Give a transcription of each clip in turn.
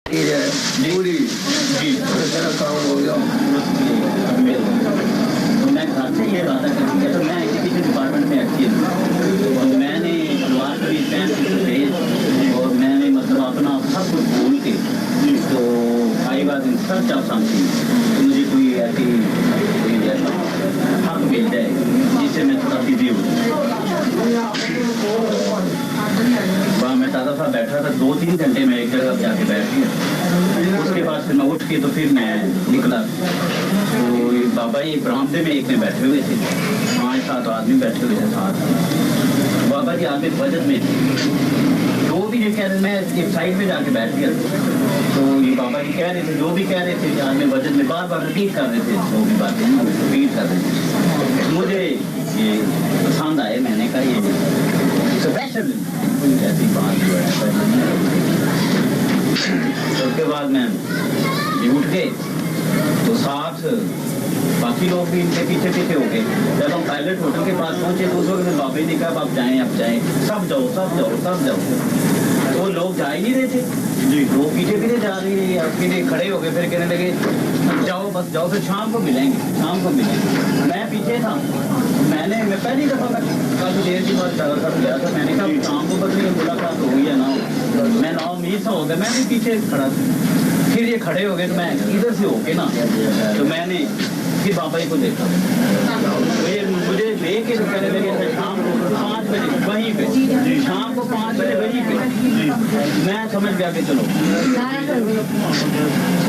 پوری جی میرا کام ہو گیا. میں گھر سے یہ وعدہ کر دیا تو میں ایجوکیشن ڈپارٹمنٹ میں ایکٹیو ہوں اور میں نے سلوار قمیض پہن کے اور میں نے مطلب اپنا سب کچھ بھول کے تو I was in search of some thing مجھے کوئی ایسی حق مل جائے جس سے میں تھوڑا بزی ہوں. وہاں میں تازہ صاحب بیٹھا تھا 2-3 گھنٹے میں ایک جگہ جا کے بیٹھ گیا. اس کے بعد پھر میں اٹھ کے تو پھر میں نکلا تو بابا جی برآمدے میں ایک میں بیٹھے ہوئے تھے 5-7 آدمی بیٹھے ہوئے تھے ساتھ. بابا جی آگے بجٹ میں تھے جو بھی یہ کہہ رہے میں ایک سائڈ پہ جا کے بیٹھ گیا تو یہ بابا جی کہہ رہے تھے جو بھی کہہ رہے تھے آج میں بجٹ میں بار بار رپیٹ کر رہے تھے جو بھی باتیں رپیٹ کر رہے تھے. مجھے یہ پسند آئے میں نے کہا یہ اسپیشل ایسی بات جو ہے. اس کے بعد میں اٹھ گئے تو ساتھ باقی لوگ بھی ان کے پیچھے پیچھے ہو گئے. جب ہم پائلٹ ہوٹل کے پاس پہنچے تو اس وقت بابا نے کہا آپ جائیں سب جاؤ تو وہ لوگ جا ہی نہیں رہے تھے جی. لوگ پیچھے پیچھے جا رہے ہیں آپ کے لیے کھڑے ہو گئے پھر کہنے لگے جاؤ بس جاؤ پھر شام کو ملیں گے. میں پیچھے تھا میں پہلی دفعہ کافی دیر کے بعد ڈرائیور صاحب گیا تھا. میں نے کہا شام کو بدلے ملاقات ہوئی یا نہ ہو. میں نا امید سا ہو گیا میں بھی پیچھے کھڑا تھا. پھر یہ کھڑے ہو گئے تو میں ادھر سے ہو کے نا تو میں نے پھر بابا جی کو دیکھا مجھے لے کے کہنے لگے شام کو 5 بجے وہیں پہ شام کو 5 بجے وہیں پہ. میں سمجھ گیا کہ چلو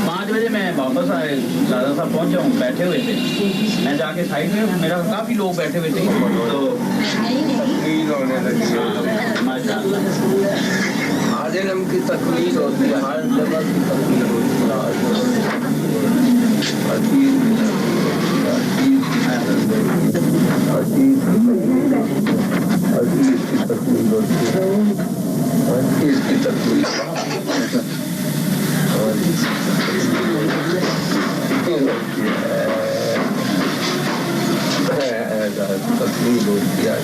5 بجے میں واپس آئے دادا صاحب پہنچا ہوں بیٹھے ہوئے تھے. میں جا کے سائڈ میں میرا کافی لوگ بیٹھے ہوئے تھے تو ماشاء اللہ ہر علم کی تکمیل ہوتی ہے ہر جگہ کی تکمیل ہوتی ہے. ہر چیز کی تکمیل ہوتی ہے. ہر چیز کی تکمیل تکمیل ہوتی ہے.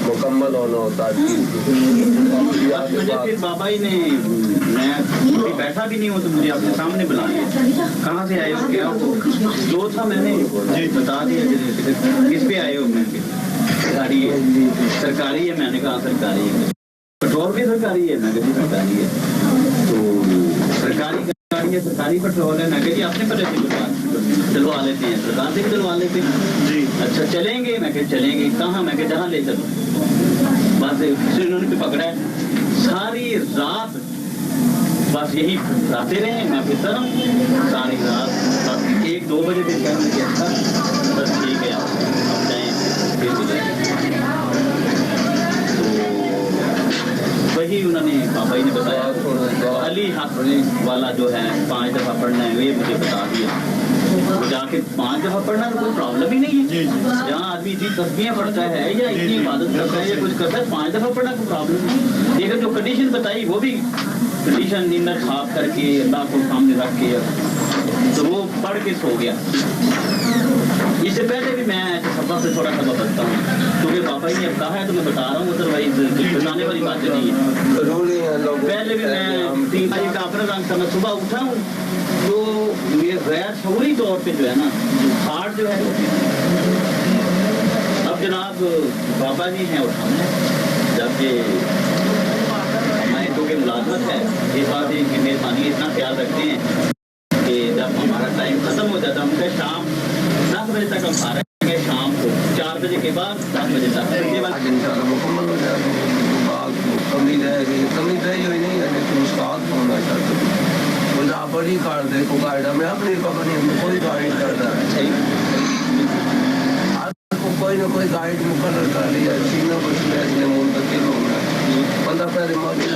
مکمل ہونا ہوتا ہے. پھر بابا جی نے میں بیٹھا بھی نہیں ہوں تو مجھے اپنے سامنے بلایا کہاں سے آئے ہو کیا ہو جو تھا میں نے بتا دیا کس پہ آئے ہو. میں گاڑی ہے سرکاری ہے. میں نے کہا سرکاری ہے. پیٹرول بھی سرکاری ہے. میں کہا سرکاری ہے تو سرکاری گاڑی ہے سرکاری پیٹرول ہے. میں کہا جی اپنے پتے سے چلوا لیتے ہیں سرکار سے بھی چلوا لیتے ہیں جی. اچھا چلیں گے. میں کہ چلیں گے کہاں. میں کہ جہاں لے چلو. بس پھر انہوں نے پکڑا ہے ساری رات بس یہی آتے رہے. میں پھرتا رہا ساری رات بس 1-2 بجے پھر کہنے لگے اچھا بس ٹھیک ہے آپ جائیں پھر گزریں. وہی انہوں نے بابا جی نے بتایا علی حق والا جو ہے 5 دفعہ پڑھنا ہے یہ مجھے بتا دیا. جا کے 5 دفعہ پڑھنا تو کوئی پرابلم ہی نہیں ہے. جہاں آدمی اتنی تسبیحیں پڑھتا ہے یا اتنی عبادت کرتا ہے یا کچھ کرتا ہے 5 دفعہ پڑھنا کوئی پرابلم نہیں. لیکن جو کنڈیشن بتائی وہ بھی کنڈیشن نیند خواب کر کے اللہ کو سامنے رکھ کے تو وہ پڑھ کے سو گیا. اس سے پہلے بھی میں سفر سے تھوڑا سا بچتا ہوں کیونکہ پاپا جی نے اب کہا ہے تو میں بتا رہا ہوں. ادروائز بتانے والی باتیں نہیں ہے. پہلے بھی میں 3 تاریخ کا اپنا رنگ تھا. میں صبح اٹھا ہوں تو یہ غیر شعوری طور پہ جو ہے نا ہارٹ جو ہے اب جناب بابا جی ہیں اور ہم ہیں جب یہ ہمارے تو کہ ملازمت ہے یہ بات ان کی مہربانی اتنا خیال رکھتے ہیں کہ جب ہمارا ٹائم ختم ہو جاتا ہے ان کا شام 10 بجے تک ہم کھا رہے ہیں شام کو 4 بجے کے بعد 10 بجے تک مکمل ہو جائے گا. کمی رہے گی کمی رہی ہوئی نہیں ہے لیکن استاد ہونا چاہتا آپ بڑی کار دیکھو گائڈ میں اپنی پکڑی ہمیں کوئی گائڈ کرتا ہے. کوئی نہ کوئی گائڈ مقرر کر لیا چینوں کو فیصلے منتقل ہونا بندہ پہلے موجود.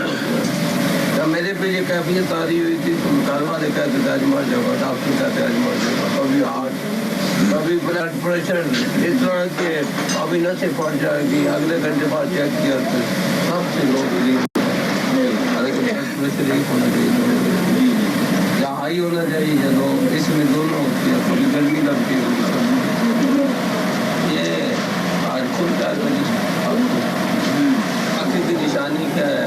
جب میرے پہ یہ کیفیت آ رہی ہوئی تھی تو گھر والے کہتے تھے آج مر جاؤ گا. ڈاکٹر کہتے آج مر جاؤ گا. کبھی ہارٹ کبھی بلڈ پریشر اس طرح کے ابھی نسیں پھٹ جائے گی اگلے گھنٹے بعد چیک کیا تو سب سے لوگ ہونا چاہیے یا ہائی ہونا چاہیے یا لو. اس میں دونوں ہوتی ہے. کبھی گرمی لگتی ہے یہ آج خود کا باقی کی نشانی کیا ہے.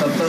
70